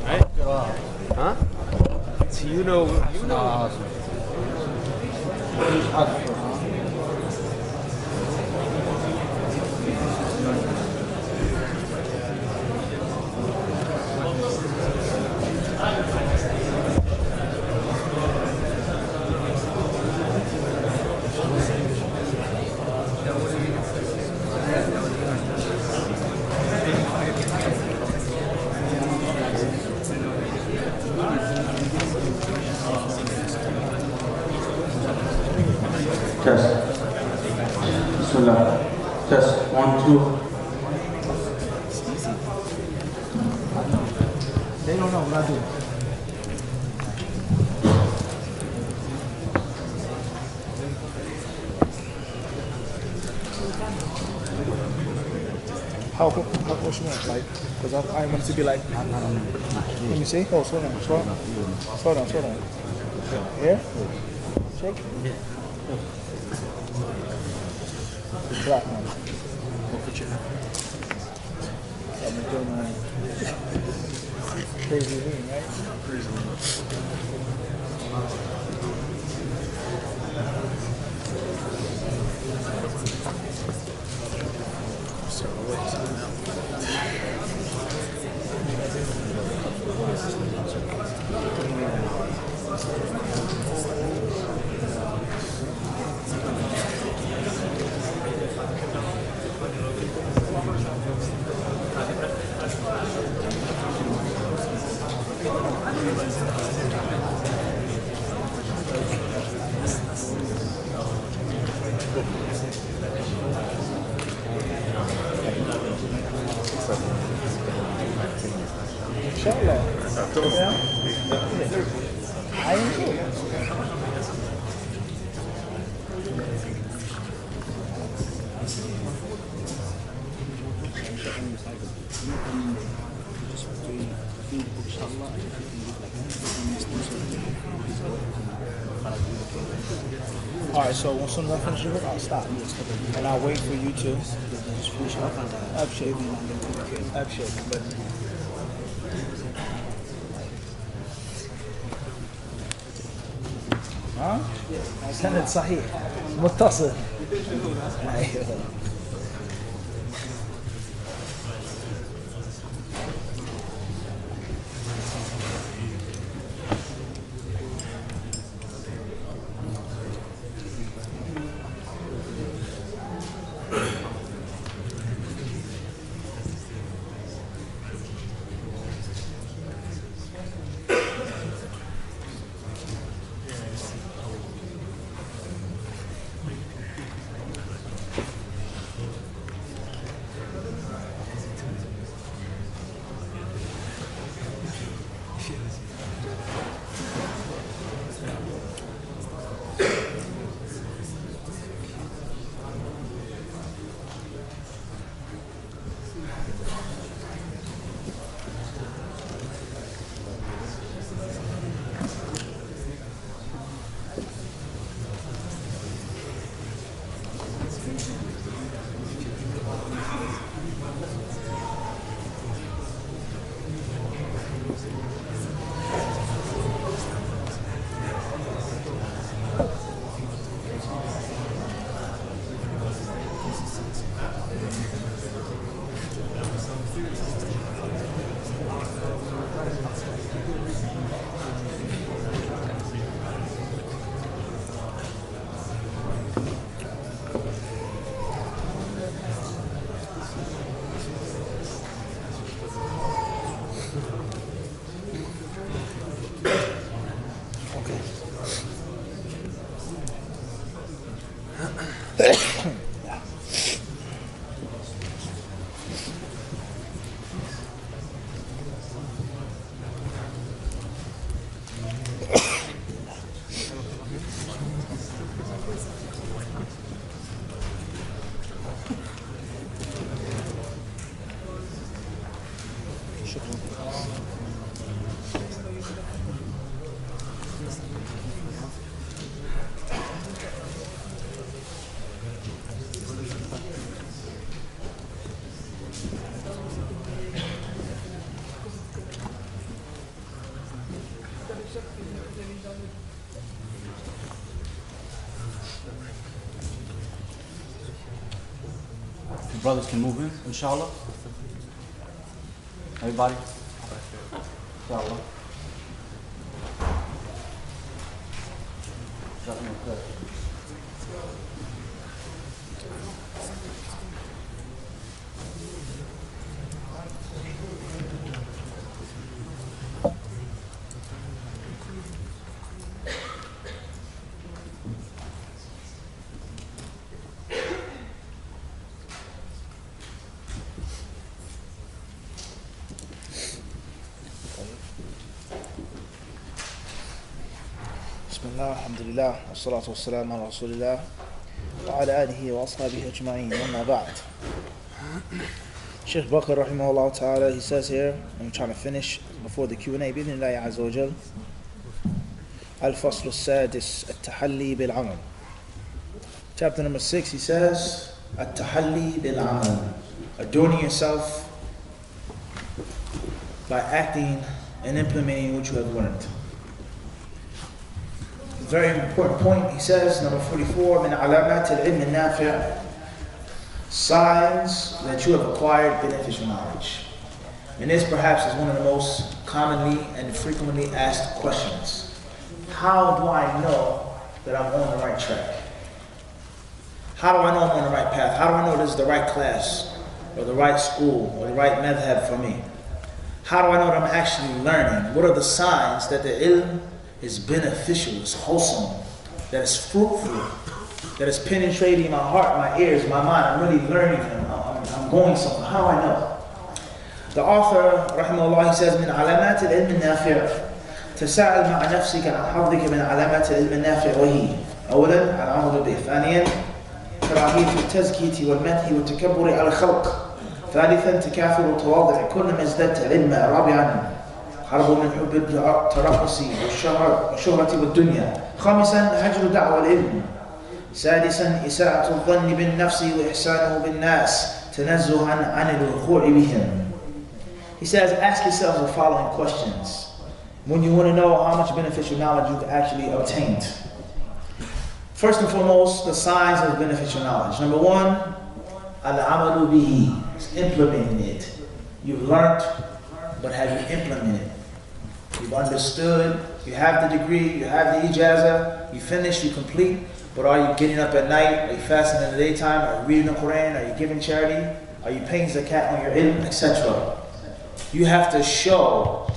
Right? Huh? So you know. Test. Bismillah. Test. 1, 2. They don't know what I do. How close you want? Like, because I want it to be like. Let me see. Oh, slow down. Slow down. Here? Shake? Yeah. Drop, man. I'm doing my crazy lean, right? Crazy lean. Inshallah. Yeah. I am too. Alright, so once soon as I finish the work, I'll stop. And I'll wait for you to just finish up. Abshake. ها؟ سند صحيح متصل. ايوه. The brothers can move in, inshallah. Everybody? Inshallah. Bismillah, alhamdulillah, wassalatu wassalamu ala rasulillah, wa ala alihi wa ashabihi ajma'in, amma ba'd. Sheikh Bakr rahimahullah ta'ala, he says here, I'm trying to finish before the Q&A, bidhnillahi azza wa jal, Al-Fasl al-Sadis, At-Tahalli bil-Amal. Chapter number 6, he says, At-Tahalli bil-Amal, adorning yourself by acting and implementing what you have learned. Very important point, he says, number 44, min alamat al-ilm al-nafi', signs that you have acquired beneficial knowledge. And this perhaps is one of the most commonly and frequently asked questions. How do I know that I'm on the right track? How do I know I'm on the right path? How do I know this is the right class, or the right school, or the right madhab for me? How do I know that I'm actually learning? What are the signs that the ilm is beneficial, is wholesome, that is fruitful, that is penetrating my heart, my ears, my mind? I'm really learning, I'm going somewhere. How do I know? The author, rahimahullah, he says, من علامات العلم النافع تساءل مع نفسك عن حظك من علامات العلم النافع وهي أولا العمل به، ثانيا كراهية التزكية والمدح والتكبر على الخلق، ثالثا تكاثر التواضع كلما ازددت علما، رابعا حرب من حب الترقص والشهرة والدنيا، خامسا هجر دعوة العلم، سادسا إساءة الظن بالنفس وإحسانه بالناس تنزها عن الوقوع بهم. He says, ask yourselves the following questions when you want to know how much beneficial knowledge you've actually obtained. First and foremost, the signs of beneficial knowledge. Number one, al-amalu bihi, implementing it. You've learned, but have you implemented? You've understood, you have the degree, you have the ijazah, you finish, you complete, but are you getting up at night? Are you fasting in the daytime? Are you reading the Quran? Are you giving charity? Are you paying zakat on your ilm, etc.? You have to show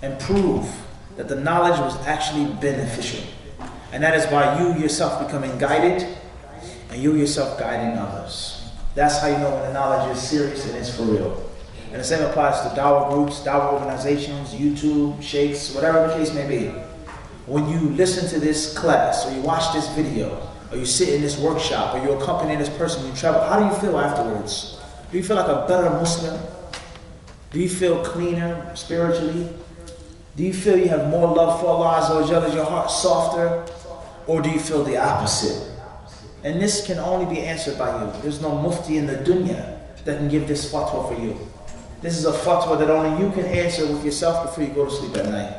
and prove that the knowledge was actually beneficial. And that is by you yourself becoming guided and you yourself guiding others. That's how you know when the knowledge is serious and it's for real. And the same applies to dawah groups, dawah organizations, YouTube, sheikhs, whatever the case may be. When you listen to this class, or you watch this video, or you sit in this workshop, or you accompany this person, you travel, how do you feel afterwards? Do you feel like a better Muslim? Do you feel cleaner spiritually? Do you feel you have more love for Allah Azza wa Jalla? Is your heart softer? Or do you feel the opposite? And this can only be answered by you. There's no Mufti in the dunya that can give this fatwa for you. This is a fatwa that only you can answer with yourself before you go to sleep at night.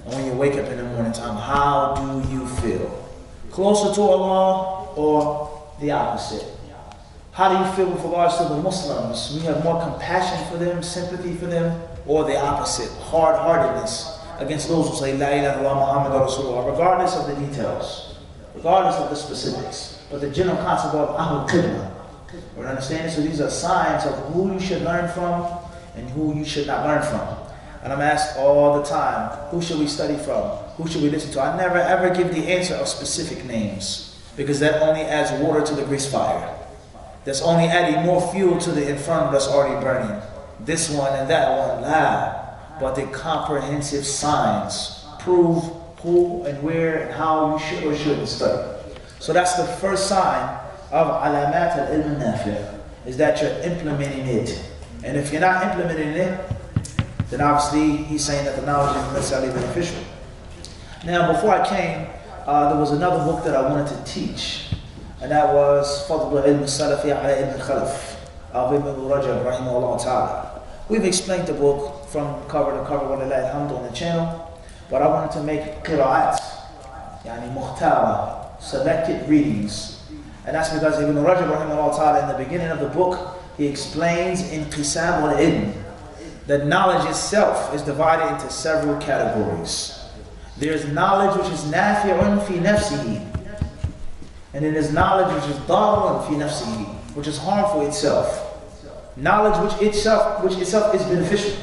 And when you wake up in the morning time, how do you feel? Closer to Allah or the opposite? How do you feel with regards to the Muslims? We have more compassion for them, sympathy for them, or the opposite, hard-heartedness against those who say, La ilaha illallah Muhammadur Rasulullah, regardless of the details, regardless of the specifics, but the general concept of Ahlul Qibla. We're understanding? So these are signs of who you should learn from and who you should not learn from. And I'm asked all the time, who should we study from? Who should we listen to? I never ever give the answer of specific names, because that only adds water to the grease fire. That's only adding more fuel to the inferno that's already burning. This one and that one, but the comprehensive signs prove who and where and how you should or shouldn't study. So that's the first sign of alamat al-ilm al-nafi', is that you're implementing it. And if you're not implementing it, then obviously he's saying that the knowledge isn't necessarily beneficial. Now, before I came, there was another book that I wanted to teach, and that was Fadl al-Ilm al-Salafi ala Ilm al-Khalaf of Ibn Rajab rahimahullah ta'ala. We've explained the book from cover to cover, walillahi alhamd, on the channel, but I wanted to make qira'at, yani muhtara, selected readings. And that's because Ibn Rajab rahimahullah ta'ala in the beginning of the book, he explains in Qisam al-Ilm that knowledge itself is divided into several categories. There's knowledge which is nafi'un fi nafsihi, and then there's knowledge which is darun fi nafsihi, which is harmful itself. Knowledge which itself is beneficial.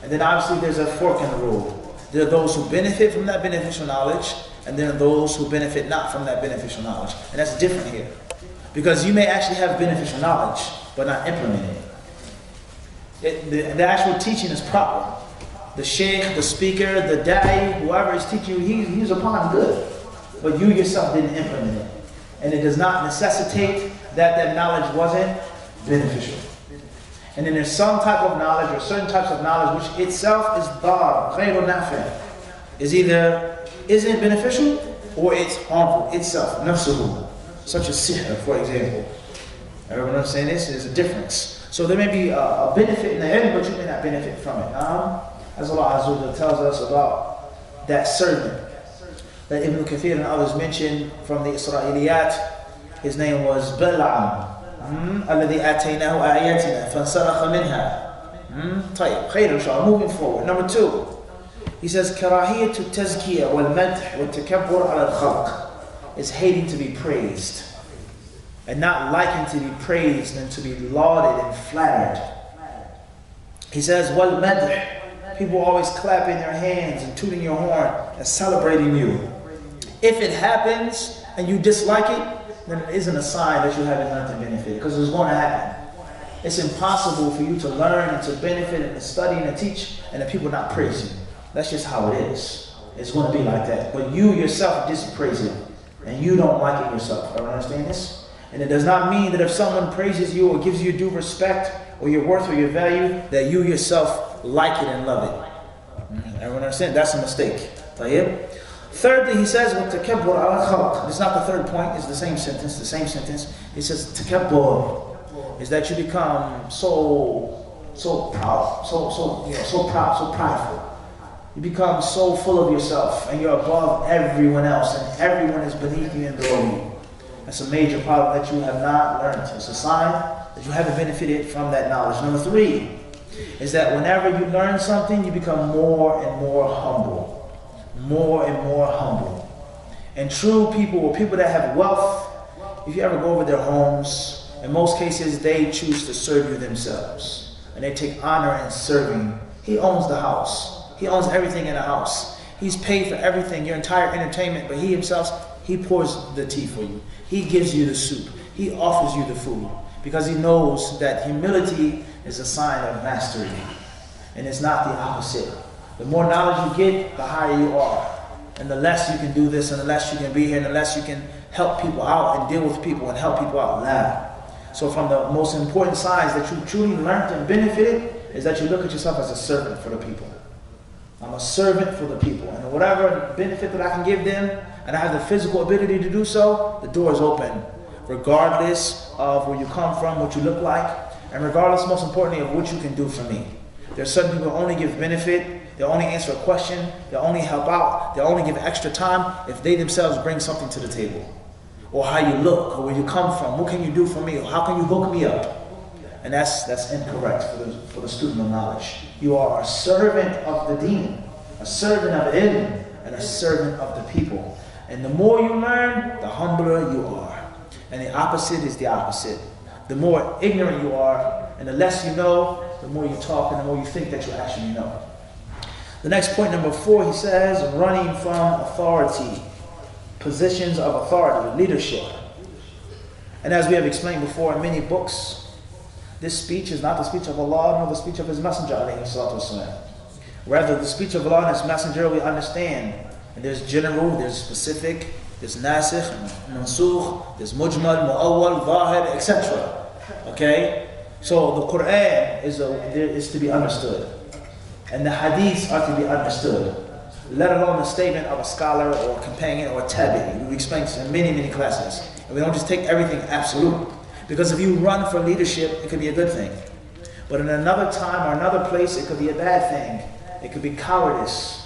And then obviously there's a fork in the road. There are those who benefit from that beneficial knowledge, and there are those who benefit not from that beneficial knowledge. And that's different here. Because you may actually have beneficial knowledge, but not implement it. The actual teaching is proper. The sheikh, the speaker, the da'i, whoever is teaching you, he's upon good. But you yourself didn't implement it. And it does not necessitate that knowledge wasn't beneficial. And then there's some type of knowledge or certain types of knowledge which itself is dar, ghayru nafi', is either isn't beneficial or it's harmful itself, nafsuhu, such as sihr, for example. Everyone understand this? There's a difference. So there may be a benefit in the ilm, but you may not benefit from it. As Allah Azza wa Jalla tells us about that servant that Ibn Kathir and others mentioned from the Israeliyat. His name was Bal'am. الذي آتيناه آياتنا فانسلخ منها. طيب خير إن شاء الله. Moving forward. Number 2. He says كراهية التزكية والمدح والتكبر على الخلق is hating to be praised and not liking to be praised and to be lauded and flattered. He says والمدح, people always clapping their hands and tooting your horn and celebrating you. If it happens and you dislike it, then it isn't a sign that you haven't learned to benefit, because it's going to happen. It's impossible for you to learn and to benefit and to study and to teach and the people not praise you. That's just how it is. It's going to be like that. But you yourself dispraise it and you don't like it yourself. Everyone understand this? And it does not mean that if someone praises you or gives you due respect or your worth or your value, that you yourself like it and love it. Everyone understand? That's a mistake. Taalib. Thirdly, he says, وَتَكَبُّرْ عَلَى الْخَلْقِ. This is not the third point, it's the same sentence. He says, تَكَبُّرْ is that you become so proud, so prideful. You become so full of yourself, and you're above everyone else, and everyone is beneath you and below you. That's a major problem that you have not learned. It's a sign that you haven't benefited from that knowledge. Number 3 is that whenever you learn something, you become more and more humble. More and more humble. And true people, or people that have wealth, if you ever go over their homes, in most cases they choose to serve you themselves. And they take honor in serving. He owns the house. He owns everything in the house. He's paid for everything, your entire entertainment, but he himself, he pours the tea for you. He gives you the soup. He offers you the food. Because he knows that humility is a sign of mastery. And it's not the opposite. The more knowledge you get, the higher you are. And the less you can do this, and the less you can be here, and the less you can help people out and deal with people and help people out loud. So from the most important signs that you truly learned and benefited is that you look at yourself as a servant for the people. I'm a servant for the people. And whatever benefit that I can give them, and I have the physical ability to do so, the door is open. Regardless of where you come from, what you look like, and regardless, most importantly, of what you can do for me. There are certain people who only give benefit. They'll only answer a question, they'll only help out, they'll only give extra time if they themselves bring something to the table. Or how you look, or where you come from, what can you do for me, or how can you hook me up? And that's incorrect for the student of knowledge. You are a servant of the deen, a servant of ilm, and a servant of the people. And the more you learn, the humbler you are. And the opposite is the opposite. The more ignorant you are, and the less you know, the more you talk and the more you think that you actually know. The next point, number 4, he says, running from authority, positions of authority, leadership. And as we have explained before in many books, this speech is not the speech of Allah nor the speech of His Messenger, alayhi salatu wasalam. Rather, the speech of Allah and His Messenger we understand. And there's general, there's specific, there's nasikh, mansukh, there's mujmal, mu'awwal, zahir, etc. Okay? So the Quran is to be understood. And the hadiths are to be understood. Let alone the statement of a scholar or a companion or a tabi. We explained this in many, many classes. And we don't just take everything absolute. Because if you run for leadership, it could be a good thing. But in another time or another place, it could be a bad thing. It could be cowardice.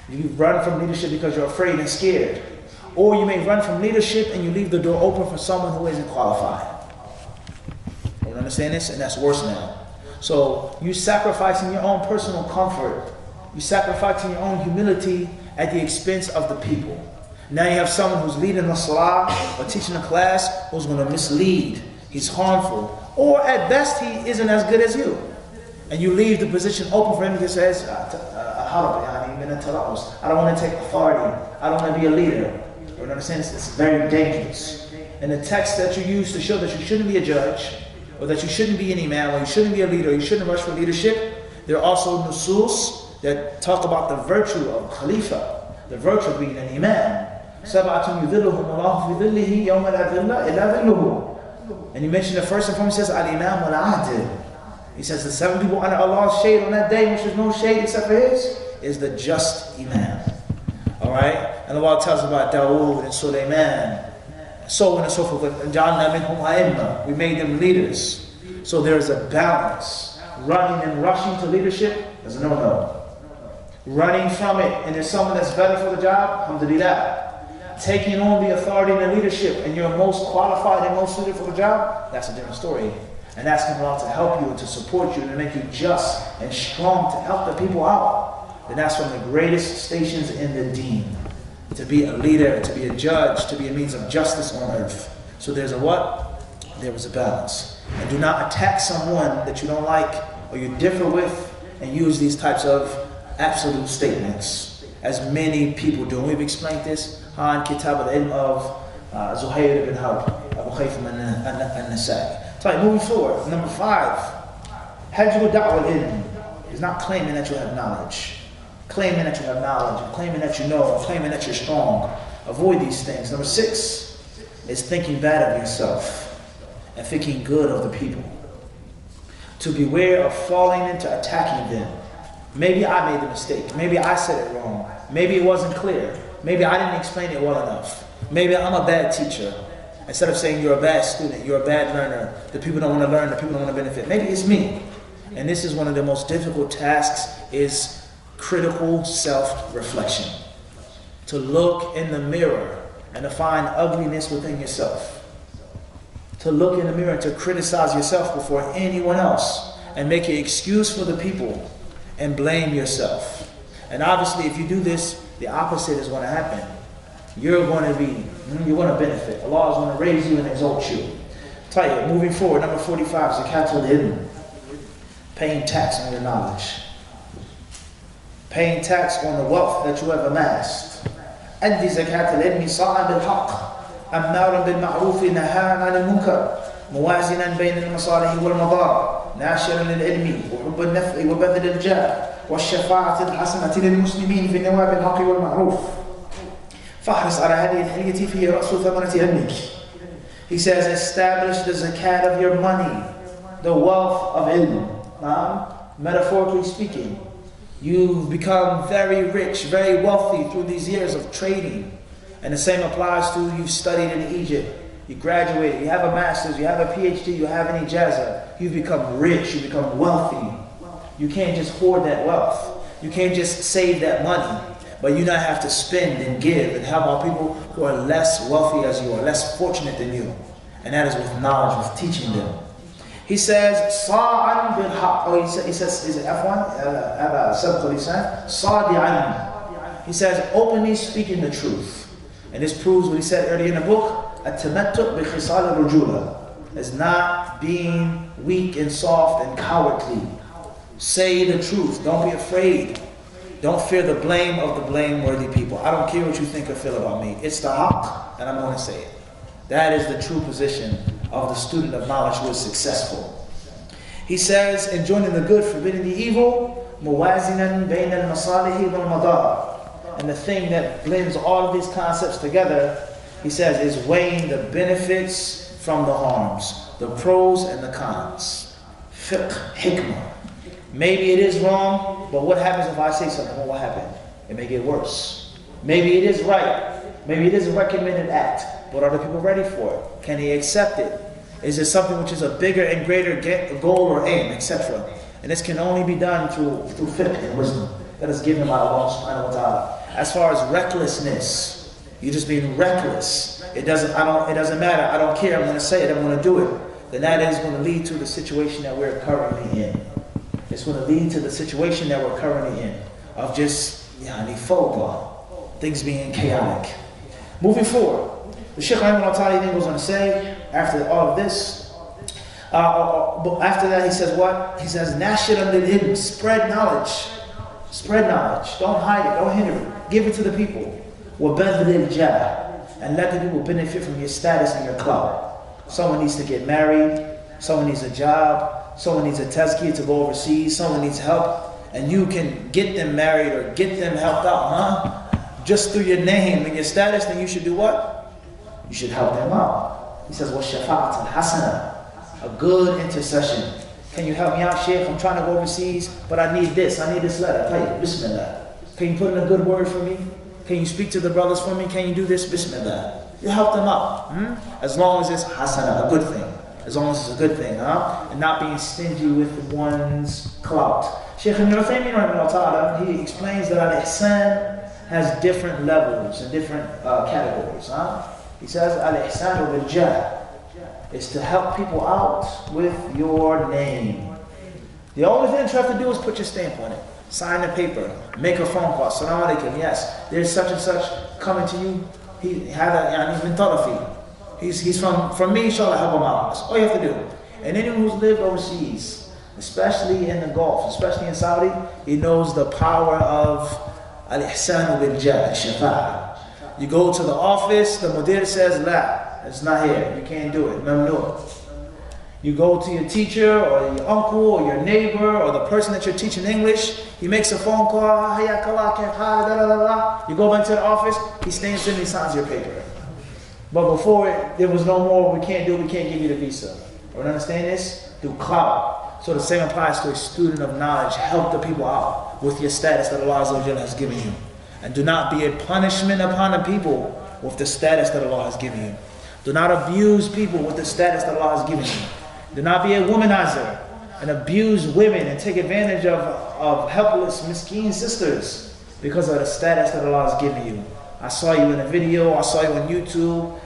You run from leadership because you're afraid and scared. Or you may run from leadership and you leave the door open for someone who isn't qualified. You understand this? And that's worse now. So you sacrificing your own personal comfort. You sacrificing your own humility at the expense of the people. Now you have someone who's leading the salah or teaching a class who's going to mislead. He's harmful. Or at best, he isn't as good as you. And you leave the position open for him to say, I don't want to take authority. I don't want to be a leader. You understand? It's very dangerous. And the text that you use to show that you shouldn't be a judge, or that you shouldn't be an imam, or you shouldn't be a leader, or you shouldn't rush for leadership, there are also nusus that talk about the virtue of khalifa, the virtue of being an imam. And he mentioned the first and foremost, he says, Al-Imam wal-Adil. He says the 7 people under Allah's shade on that day, which is no shade except for his, is the just Imam. Alright? And Allah tells us about Dawood and Sulaiman, so on and so forth. We made them leaders. So there's a balance. Running and rushing to leadership is a no-no. Running from it, and there's someone that's better for the job, alhamdulillah. Taking on the authority and the leadership, and you're most qualified and most suited for the job, that's a different story. And asking Allah to help you and to support you and to make you just and strong to help the people out. Then that's one of the greatest stations in the deen. To be a leader, to be a judge, to be a means of justice on earth. So there's a what? There was a balance. And do not attack someone that you don't like or you differ with and use these types of absolute statements, as many people do. And we've explained this on Kitab al-Ilm of Zuhair ibn Harb, Abu Khaytham al-Nasai. So moving forward, number 5, Hajru da'wa al-ilm is not claiming that you have knowledge. Claiming that you have knowledge, claiming that you know, claiming that you're strong. Avoid these things. Number 6 is thinking bad of yourself and thinking good of the people. To beware of falling into attacking them. Maybe I made the mistake. Maybe I said it wrong. Maybe it wasn't clear. Maybe I didn't explain it well enough. Maybe I'm a bad teacher. Instead of saying you're a bad student, you're a bad learner, the people don't want to learn, the people don't want to benefit. Maybe it's me. And this is one of the most difficult tasks, is critical self-reflection. To look in the mirror and to find ugliness within yourself. To look in the mirror and to criticize yourself before anyone else and make an excuse for the people and blame yourself. And obviously if you do this, the opposite is going to happen. You're going to benefit. Allah is going to raise you and exalt you. Tayyib, moving forward, number 45, Zakatul Ilm. Paying tax on your knowledge. Paying tax on the wealth that you have amassed. أدي زكاة العلم صاعا بالحق أمارا بالمعروف نهارا عن المنكر موازنا بين المصالح والمضار ناشرا للعلم وحب النفع وبذل الجاه والشفاعة الحسنة للمسلمين في النواب الحق والمعروف فاحرص على هذه الحلية في رأس ثمرة علمك. He says, establish the zakat of your money, the wealth of ilm. Metaphorically speaking, you've become very rich, very wealthy through these years of trading. And the same applies to you studied in Egypt. You graduated, you have a master's, you have a PhD, you have an ijazah. You've become rich, you become wealthy. You can't just hoard that wealth. You can't just save that money. But you not have to spend and give and help out people who are less wealthy as you are, less fortunate than you. And that is with knowledge, with teaching them. He says, Sa'an bil haq. Oh, he says, is it F1? Sa'di'an. He says, openly speaking the truth. And this proves what he said earlier in the book, At-tamattu' bi khisal al-rujula. Is not being weak and soft and cowardly. Say the truth. Don't be afraid. Don't fear the blame of the blameworthy people. I don't care what you think or feel about me. It's the haqq, and I'm going to say it. That is the true position of the student of knowledge who is successful. He says, enjoining the good, forbidding the evil, muwazinan bayn al-masalihi wal-madar. And the thing that blends all of these concepts together, he says, is weighing the benefits from the harms, the pros and the cons. Fiqh, hikmah. Maybe it is wrong, but what happens if I say something? What will happen? It may get worse. Maybe it is right. Maybe it is a recommended act, but are the people ready for it? Can they accept it? Is it something which is a bigger and greater goal or aim, etc.? And this can only be done through fiqh and wisdom that is given by Allah subhanahu wa ta'ala. As far as recklessness, You're just being reckless. It doesn't matter. I don't care. I'm going to say it. I'm going to do it. Then that is going to lead to the situation that we're currently in. It's going to lead to the situation that we're currently in of just fawda, things being chaotic. Moving forward, the Shaykh Rahimahullah then goes on to say, after all of this, after that he says what? He says, Nashiran lil-ilm, spread knowledge. Spread knowledge. Don't hide it. Don't hinder it. Give it to the people. وَبَذْلِ الْجَاهِ, and let the people benefit from your status and your clout. Someone needs to get married. Someone needs a job. Someone needs a tazkiyah to go overseas. Someone needs help. And you can get them married or get them helped out, just through your name and your status, then you should do what? You should help them out. He says, وَالشَّفَاعَةُ الْحَسَنَةِ, a good intercession. Can you help me out, Sheikh? I'm trying to go overseas, but I need this letter. Hey, Bismillah. Can you put in a good word for me? Can you speak to the brothers for me? Can you do this? Bismillah. You help them out. As long as it's hasana, a good thing. As long as it's a good thing, And not being stingy with one's clout. Shaykh Ibn Uthaymeen, he explains that al-ihsan has different levels and different categories. He says, al-ihsan bil-jah is to help people out with your name. The only thing that you have to do is put your stamp on it. Sign the paper. Make a phone call. Assalamu alaikum. Yes, there's such and such coming to you. He had min tarafi. He's from me, inshallah, help him out. That's all you have to do. And anyone who's lived overseas, especially in the Gulf, especially in Saudi, he knows the power of al-ihsan bil-jah, shafa'a. You go to the office, the mudir says, la, it's not here, you can't do it, mamnu. You go to your teacher or your uncle or your neighbor or the person that you're teaching English, he makes a phone call, you go back to the office, he stands in and he signs your paper. But before it, there was no more, we can't give you the visa. You understand this? Through clout. So the same applies to a student of knowledge. Help the people out with your status that Allah Azza wa Jalla has given you. And do not be a punishment upon the people with the status that Allah has given you. Do not abuse people with the status that Allah has given you. Do not be a womanizer and abuse women and take advantage of helpless, miskeen sisters because of the status that Allah has given you. I saw you in a video, I saw you on YouTube.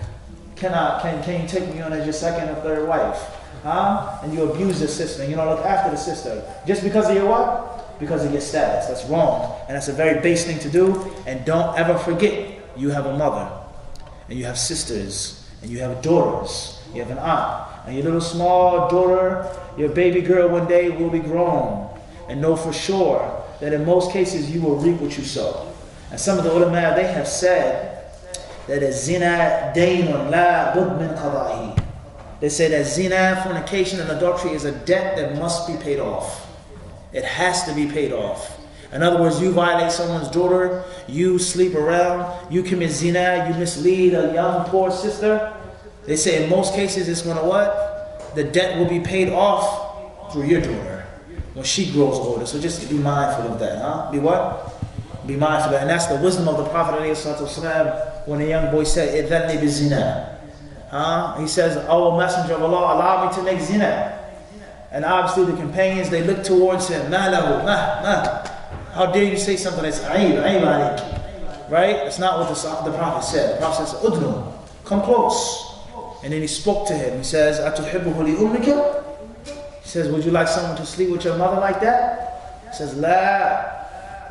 Can you take me on as your second or third wife? And you abuse the sister and you don't look after the sister. Just because of your what? Because of your status. That's wrong. And that's a very base thing to do. And don't ever forget, you have a mother. And you have sisters. And you have daughters. You have an aunt. And your little small daughter, your baby girl one day will be grown. And know for sure that in most cases you will reap what you sow. And some of the ulama, they have said that a zina daynun la bud min qada'i. They say that zina, fornication, and adultery is a debt that must be paid off. It has to be paid off. In other words, you violate someone's daughter, you sleep around, you commit zina, you mislead a young poor sister. They say in most cases it's going to what? The debt will be paid off through your daughter when she grows older. So just be mindful of that. Be what? Be mindful of that. And that's the wisdom of the Prophet ﷺ when a young boy said, "Idhanni bizina." He says, "Oh Messenger of Allah, allow me to make zina." And obviously the companions, they look towards him. "Ma lahu, ma. How dare you say something that's aib alayk?" Right? That's not what the Prophet said. The Prophet says, "Udnu, come close." And then he spoke to him. He says, "Atuhibbuhu li ummika?" He says, "Would you like someone to sleep with your mother like that?" He says, "La."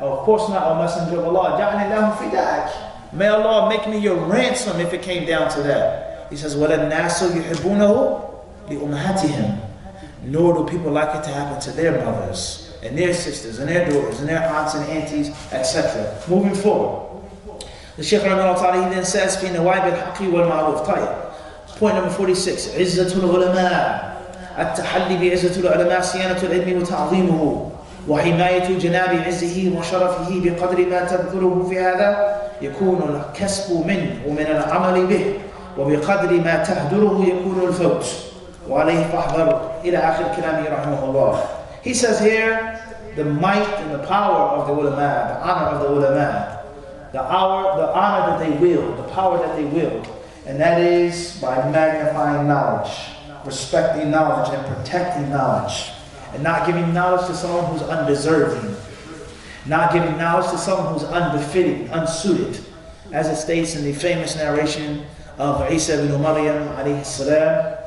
Oh, of course not, O Messenger of Allah. "Ja'ni lahum fidak." May Allah make me your ransom if it came down to that. He says, وَلَلنَّاسُ يُحِبُّونَهُ لِأُمَّهَاتِهِمْ. Nor do people like it to happen to their mothers, and their sisters, and their daughters, and their aunts and aunties, etc. Moving forward. The Shaykh Rahimahullah he then says, فِي نَوَائِبِ الْحَقِّ وَالْمَعْرُوفِ. Point number 46. عِزَّةُ الْعُلَمَاءِ التَّحَلِّ بِعِزَّةُ الْعُلَمَاءِ صِيَانَةُ الْعِلْمِ وَتَعْظِيمُهُ وحماية جناب عزه وشرفه بقدر ما تبذله في هذا يكون الكسب منه ومن العمل به وبقدر ما تهدره يكون الفوت وعليه فاحذر إلى آخر كلامه رحمه الله. He says here the might and the power of the ulama, the honor of the ulama, the honor that they wield, the power that they wield, and that is by magnifying knowledge, respecting knowledge and protecting knowledge. And not giving knowledge to someone who's undeserving. Not giving knowledge to someone who's unbefitting, unsuited. as it states in the famous narration of Isa ibn Maryam alayhi salam,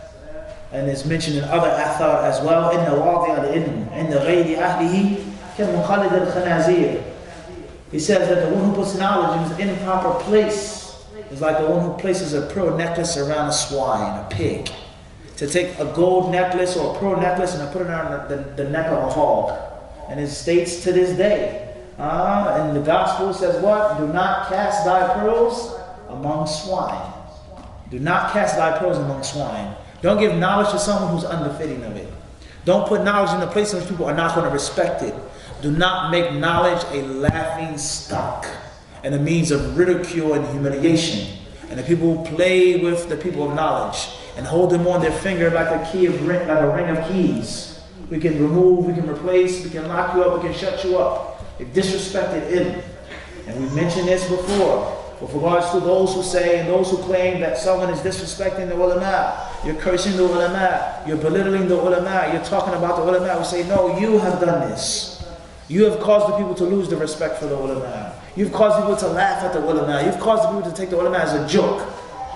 and is mentioned in other athar as well. إِنَّ وَاضِعَ الْإِلْمِ عِنْدَ غَيْرِ أَهْلِهِ كَالْمُخَلِّدِ الْخَنَازِيرِ. He says that the one who puts knowledge in its improper place is like the one who places a pearl necklace around a swine, a pig. To take a gold necklace or a pearl necklace and to put it around the neck of a hog. And it states to this day, in the gospel it says what? Do not cast thy pearls among swine. Do not cast thy pearls among swine. Don't give knowledge to someone who's unbefitting of it. Don't put knowledge in a place in which people are not going to respect it. Do not make knowledge a laughing stock and a means of ridicule and humiliation. And the people who play with the people of knowledge and hold them on their finger like a ring of keys. We can remove, we can replace, we can lock you up, we can shut you up. It disrespected ilm. And we've mentioned this before. With regards to those who say and those who claim that someone is disrespecting the ulama, you're cursing the ulama, you're belittling the ulama, you're talking about the ulama, we say, no, you have done this. You have caused the people to lose the respect for the ulama. You've caused people to laugh at the ulama. You've caused the people to take the ulama as a joke.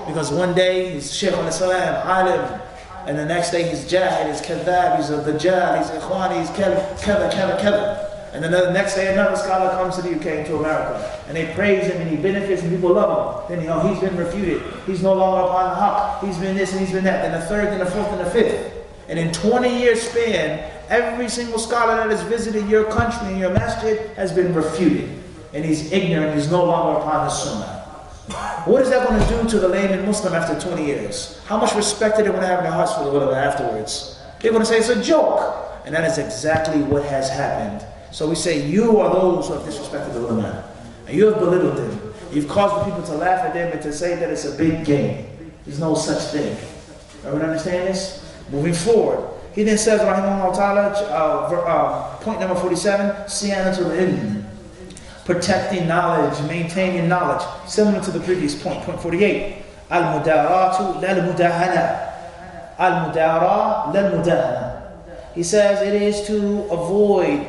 Because one day he's Shaykh al-Islam, alim, and the next day he's jahil, he's kadhab, he's a dajjal, he's ikhwani, he's keva. And then the next day another scholar comes to the UK and to America. And they praise him and he benefits and people love him. Then he's been refuted. He's no longer upon the haqq. He's been this and he's been that. Then the third, then the fourth, and the fifth. And in 20 years span, every single scholar that has visited your country and your masjid has been refuted. And he's ignorant, he's no longer upon the sunnah. What is that going to do to the layman Muslim after 20 years? How much respect are they going to have in their hearts for the ulama afterwards? They're going to say it's a joke. And that is exactly what has happened. So we say, you are those who have disrespected the ulama. And you have belittled them. You've caused the people to laugh at them and to say that it's a big game. There's no such thing. Everyone understand this? Moving forward. He then says, rahimahullah ta'ala, point number 47, siyanatul ilm. Protecting knowledge, maintaining knowledge. Similar to the previous point, point 48. Al-mudaratu lal-mudahana. Al-mudara lal-mudahana. He says it is to avoid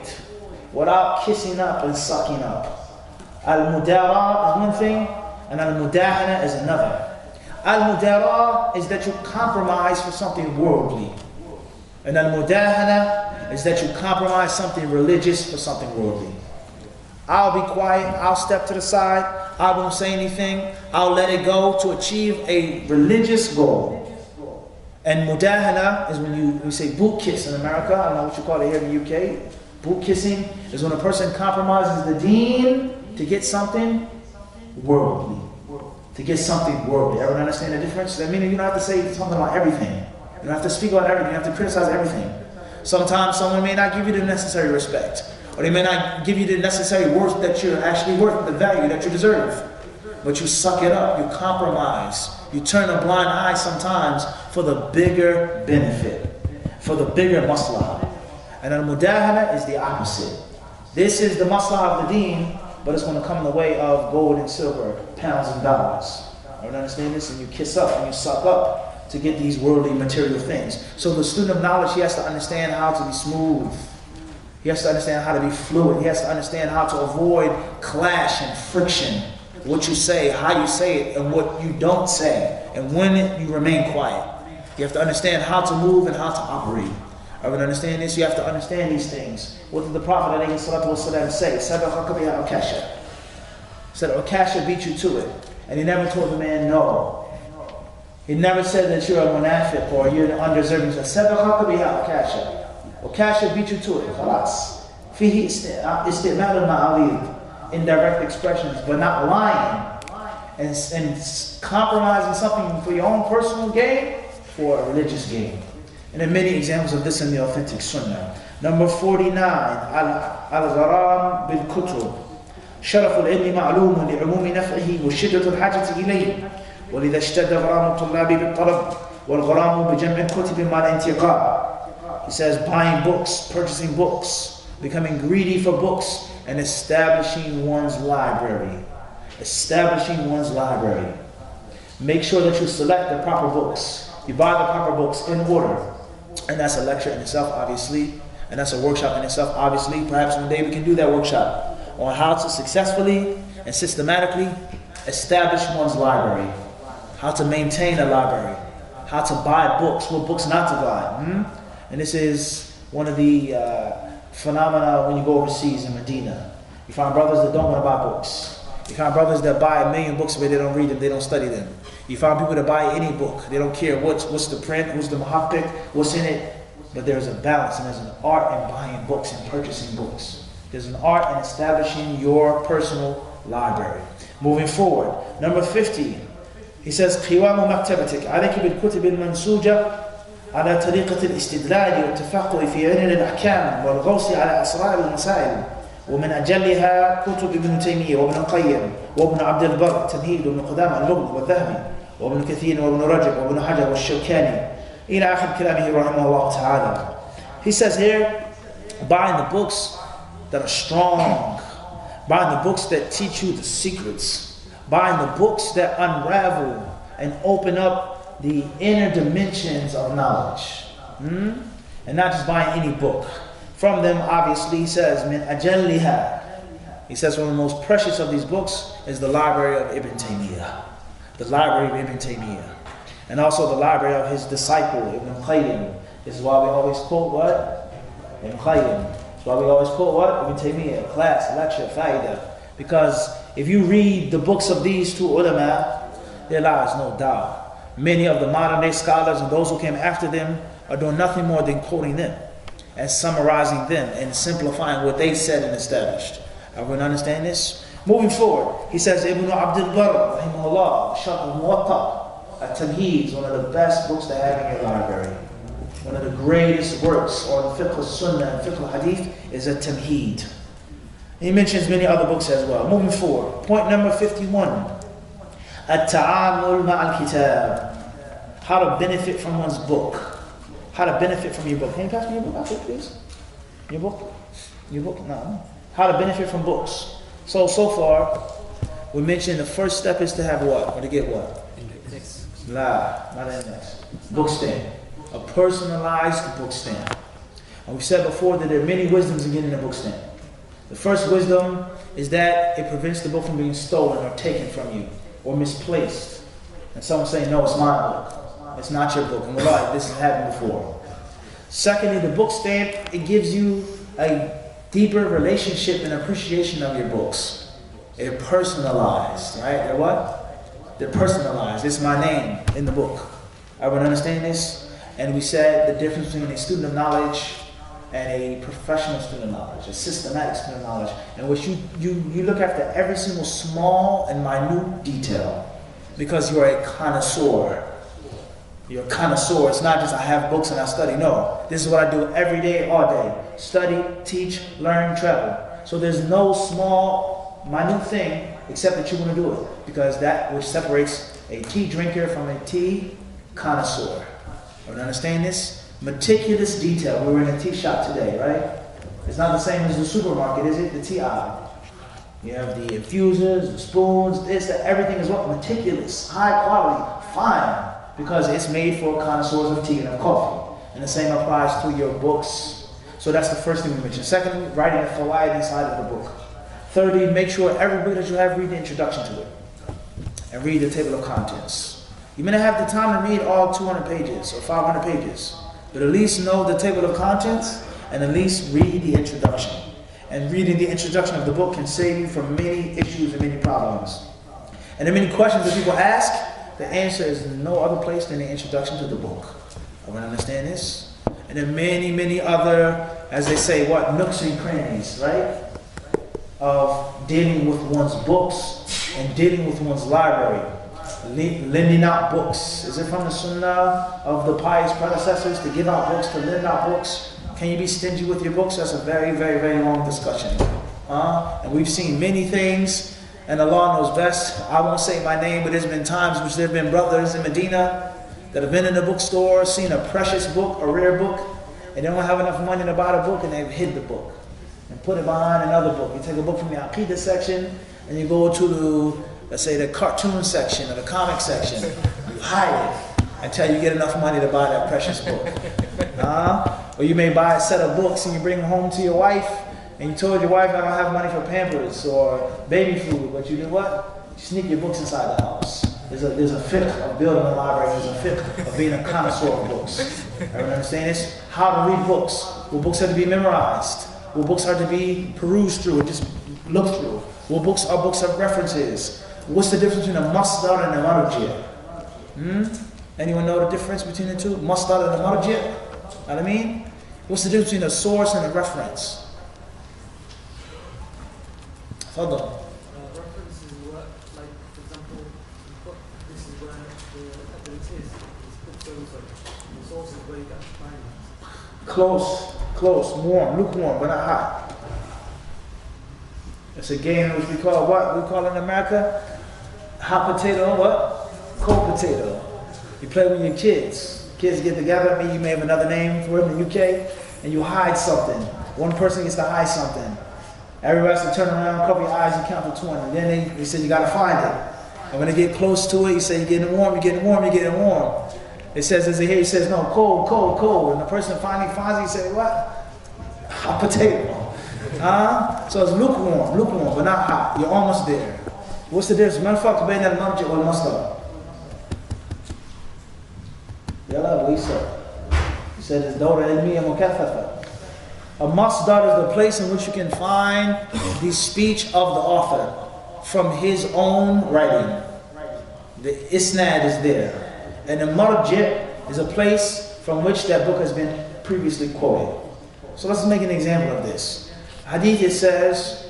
without kissing up and sucking up. Al-mudara is one thing, and al-mudahana is another. Al-mudara is that you compromise for something worldly. And al-mudahana is that you compromise something religious for something worldly. I'll be quiet, I'll step to the side, I won't say anything, I'll let it go to achieve a religious goal. And mudahana is when we say boot kiss in America, I don't know what you call it here in the UK. Boot kissing is when a person compromises the deen to get something worldly. To get something worldly. Everyone understand the difference? That means you don't have to say something about everything. You don't have to speak about everything, you have to criticize everything. Sometimes someone may not give you the necessary respect. Or they may not give you the necessary worth that you're actually worth, the value that you deserve. But you suck it up, you compromise. You turn a blind eye sometimes for the bigger benefit, for the bigger maslahah. And al-mudahana is the opposite. This is the maslahah of the deen, but it's going to come in the way of gold and silver, pounds and dollars. You understand this? And you kiss up and you suck up to get these worldly material things. So the student of knowledge, he has to understand how to be smooth. He has to understand how to be fluid. He has to understand how to avoid clash and friction. What you say, how you say it, and what you don't say. And when you remain quiet. You have to understand how to move and how to operate. Everyone understand this? You have to understand these things. What did the Prophet ﷺ say? Said Ukasha beat you to it. And he never told the man no. He never said that you're a munafiq or you're undeserving. He said, Ukasha. Ukasha beat you to it. Khalas. Fihi isti'mal al-ma'alid. Indirect expressions, but not lying. And compromising something for your own personal gain for a religious gain. And there are many examples of this in the authentic sunnah. Number 49. Al-gharam bil-kutub. شرف العلم معلوم لعموم نفعه وشدة الحاجة إليه ولذا اشتد غرام الطلاب بالطلب والغرام بجمع الكتب مع الانتقاء. He says buying books, purchasing books, becoming greedy for books, and establishing one's library. Establishing one's library. Make sure that you select the proper books. You buy the proper books in order. And that's a lecture in itself, obviously. And that's a workshop in itself, obviously. Perhaps one day we can do that workshop on how to successfully and systematically establish one's library, how to maintain a library, how to buy books, what books not to buy. And this is one of the phenomena when you go overseas in Medina. You find brothers that don't want to buy books. You find brothers that buy a million books but they don't read them, they don't study them. You find people that buy any book. They don't care what's the print, who's the muhakkik, what's in it. But there's a balance and there's an art in buying books and purchasing books. There's an art in establishing your personal library. Moving forward, number 50. He says, قوام مكتبتك عليك بالكتب المنسوجة على طريقة الاستدلال والتفقه في علم الأحكام والغوص على أسرار المسائل ومن أجلها كتب ابن تيمية وابن القيم وابن عبد البر تمهيد وابن قدامة اللغة والذهبي وابن كثير وابن رجب وابن حجر والشوكاني إلى آخر كلامه رحمه الله تعالى. He says here, buying the books that are strong, buying the books that teach you the secrets, buying the books that unravel and open up the inner dimensions of knowledge. And not just buying any book. From them, obviously, he says, min ajalliha. He says one of the most precious of these books is the library of Ibn Taymiyyah. The library of Ibn Taymiyyah. And also the library of his disciple, Ibn Qayyim. This is why we always quote what? Ibn Qayyim. That's why we always quote what? Ibn Taymiyyah, class, lecture, faida. Because if you read the books of these two ulama, there lies no doubt. Many of the modern day scholars and those who came after them are doing nothing more than quoting them and summarizing them and simplifying what they said and established. Everyone understand this? Moving forward, he says, Ibn Abdul Barr, rahimahullah, Sharh al-Muwatta, At-Tamheed, one of the best books to have in your library. One of the greatest works on fiqh al-sunnah and fiqh al-hadith is At-Tamheed. He mentions many other books as well. Moving forward, point number 51. At-Ta'amul ma'al-kitab. How to benefit from one's book. How to benefit from your book. Can you pass me your book out there, please? Your book? Your book? No. How to benefit from books. So far, we mentioned the first step is to have what? Or to get what? Index. La, not an index. Book stamp. A personalized book stamp. And we said before that there are many wisdoms in getting a book stamp. The first wisdom is that it prevents the book from being stolen or taken from you or misplaced. And someone saying, no, it's my book. It's not your book. And we're like, this has happened before. Secondly, the book stamp, it gives you a deeper relationship and appreciation of your books. They're personalized, right? They're what? They're personalized. It's my name in the book. Everyone understand this? And we said the difference between a student of knowledge and a professional student of knowledge, a systematic student of knowledge, in which you look after every single small and minute detail because you are a connoisseur. You're a connoisseur. It's not just I have books and I study. No, this is what I do every day, all day. Study, teach, learn, travel. So there's no small, minute thing except that you want to do it because that which separates a tea drinker from a tea connoisseur. Everyone understand this? Meticulous detail. We were in a tea shop today, right? It's not the same as the supermarket, is it? The tea aisle. You have the infusers, the spoons, this, that, everything is what? Meticulous, high quality, fine. Because it's made for connoisseurs of tea and of coffee. And the same applies to your books. So that's the first thing we mentioned. Secondly, writing the fawaid inside of the book. Thirdly, make sure every book that you have, read the introduction to it. And read the table of contents. You may not have the time to read all 200 pages or 500 pages. But at least know the table of contents and at least read the introduction. And reading the introduction of the book can save you from many issues and many problems. And there are many questions that people ask. The answer is no other place than the introduction to the book. Everyone understand this? And there are many, many other, as they say, what? Nooks and crannies, right? Of dealing with one's books and dealing with one's library. Lending out books. Is it from the sunnah of the pious predecessors to give out books, to lend out books? Can you be stingy with your books? That's a very, very, very long discussion. And we've seen many things. And Allah knows best. I won't say my name, but there's been times which there have been brothers in Medina that have been in a bookstore, seen a precious book, a rare book, and they don't have enough money to buy the book, and they've hid the book and put it behind another book. You take a book from the Aqidah section, and you go to the, let's say, the cartoon section or the comic section. You hide it until you get enough money to buy that precious book. Or you may buy a set of books and you bring them home to your wife, and you told your wife, I don't have money for Pampers or baby food, but you did what? sneak your books inside the house. There's a fiqh of building a library. There's a fiqh of being a connoisseur of books. Everyone understand this? How to read books. What books are to be memorized. What books are to be perused through or just looked through. What books are books of references. What's the difference between a masdar and a marji'? Anyone know the difference between the two? Masdar and a marji'? Know what I mean? What's the difference between a source and a reference? Fadal. Reference is what, like, for example, this is where the evidence is. It's put so and so. The source is where you got to find it. Close, warm, lukewarm, but not hot. It's a game which we call what? We call in America hot potato, what? Cold potato. You play with your kids. Kids get together, maybe you may have another name for it in the UK, and you hide something. One person gets to hide something. Everybody has to turn around, cover your eyes, and count to 20. Then they say you gotta find it. And when they get close to it, you say you're getting warm, you're getting warm, you're getting warm. It says, as they hear, he says, no, cold, cold, cold. And the person finally finds it, he says, what? Hot potato. So it's lukewarm, but not hot. You're almost there. What's the difference? Man fuck between al-marji' wal masdar. Yalla, what he said? He said it's dawra ilmiya mukaffafa. A masdar is the place in which you can find the speech of the author from his own writing. The isnad is there. And a marji' is a place from which that book has been previously quoted. So let's make an example of this. Hadith, it says,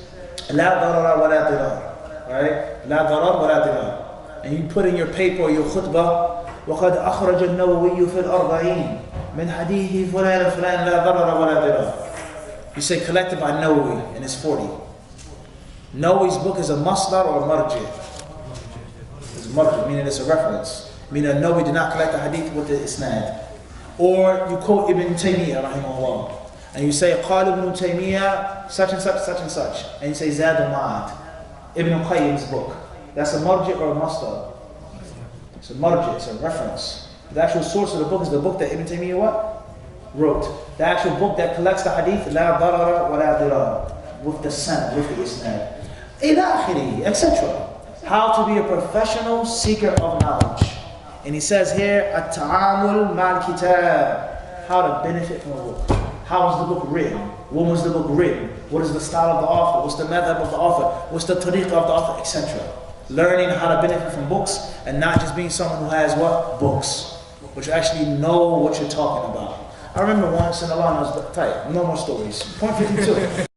La darara wa la dirar. Right? La darar wa la dirar. And you put in your paper or your khutbah, وَقَدْ أَخْرَجَ النَّوَوِيُّ فِي الْأَرْبَعِينَ مِنْ حَدِيثِ فُلَانَ فُلَانَ لَا ضَرَرَ وَلَا ضِرَارَ. You say collected by Nawawi, and it's 40. Nawawi's book is a masdar or a marji'. It's a marji', meaning it's a reference. Meaning Nawawi did not collect the hadith with the isnad. Or you quote Ibn Taymiyyah, rahimahullah, and you say, قال Ibn Taymiyyah, such and such, such and such. And you say Zad al-Ma'ad, Ibn Qayyim's book. That's a marji' or a masdar. It's a marji', it's a reference. The actual source of the book is the book that Ibn Taymiyyah what? Wrote. The actual book that collects the hadith, La darara wa la dirar, with the sanad, with the isnad, ila akhiri, etc. How to be a professional seeker of knowledge. And he says here, at-ta'amul ma'al kitab, how to benefit from a book. How was the book written? When was the book written? What is the style of the author? What's the madhab of the author? What's the tariqah of the author, etc. Learning how to benefit from books and not just being someone who has what? Books. Which actually know what you're talking about. I remember once in Allah, no more stories. Point 52.